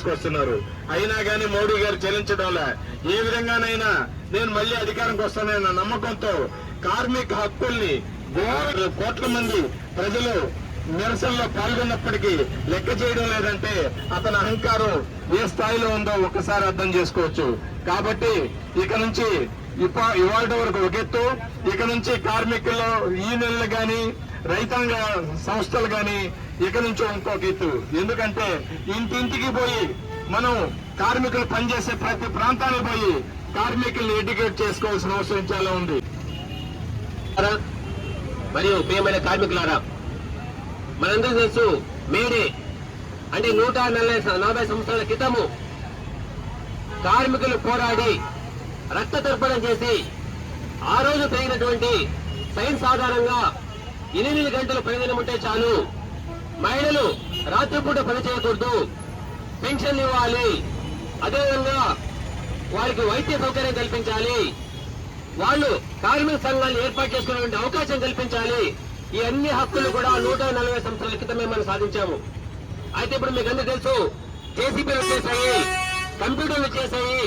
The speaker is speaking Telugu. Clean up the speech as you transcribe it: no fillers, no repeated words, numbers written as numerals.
తీసుకొస్తున్నారు. అయినా కానీ మోడీ గారు చెల్లించడంలే. ఏ విధంగానైనా నేను మళ్ళీ అధికారంకి వస్తానన్న నమ్మకంతో కార్మిక హక్కుల్ని కోట్ల మంది ప్రజలు నిరసనలో పాల్గొన్నప్పటికీ లెక్క చేయడం లేదంటే అతని అహంకారం ఏ స్థాయిలో ఉందో ఒక్కసారి అర్థం చేసుకోవచ్చు. కాబట్టి ఇక నుంచి ఇవాళ వరకు ఒక ఎత్తు, ఇక నుంచి కార్మికులు యూనియన్లు గాని రైతాంగ సంస్థలు గాని ఇక నుంచి ఇంకొక ఎత్తు. ఎందుకంటే ఇంటింటికి పోయి మనం కార్మికులు పనిచేసే ప్రతి ప్రాంతానికి పోయి కార్మికుల్ని ఎడ్యుకేట్ చేసుకోవాల్సిన అవసరం చాలా ఉంది. మరియు ప్రియమైన కార్మికులారా, మనందరూ తెలుసు మేడే అంటే 140 సంవత్సరాల క్రితము కార్మికులు పోరాడి రక్త తర్పణం చేసి ఆ రోజు పెరిగినటువంటి సైన్స్ ఆధారంగా 8 గంటలు ప్రయోజనం ఉంటే చాలు, మహిళలు రాత్రిపూట పని చేయకూడదు, పెన్షన్ ఇవ్వాలి, అదేవిధంగా వారికి వైద్య సౌకర్యం కల్పించాలి, వాళ్ళు కార్మిక సంఘాలు ఏర్పాటు చేసుకునే అవకాశం కల్పించాలి. ఈ అన్ని హక్కులు కూడా 140 సంవత్సరాల క్రితమే మనం సాధించాము. అయితే ఇప్పుడు మీకు అందరూ తెలుసు, జేసీబీలు వచ్చేసాయి, కంప్యూటర్లు వచ్చేసాయి,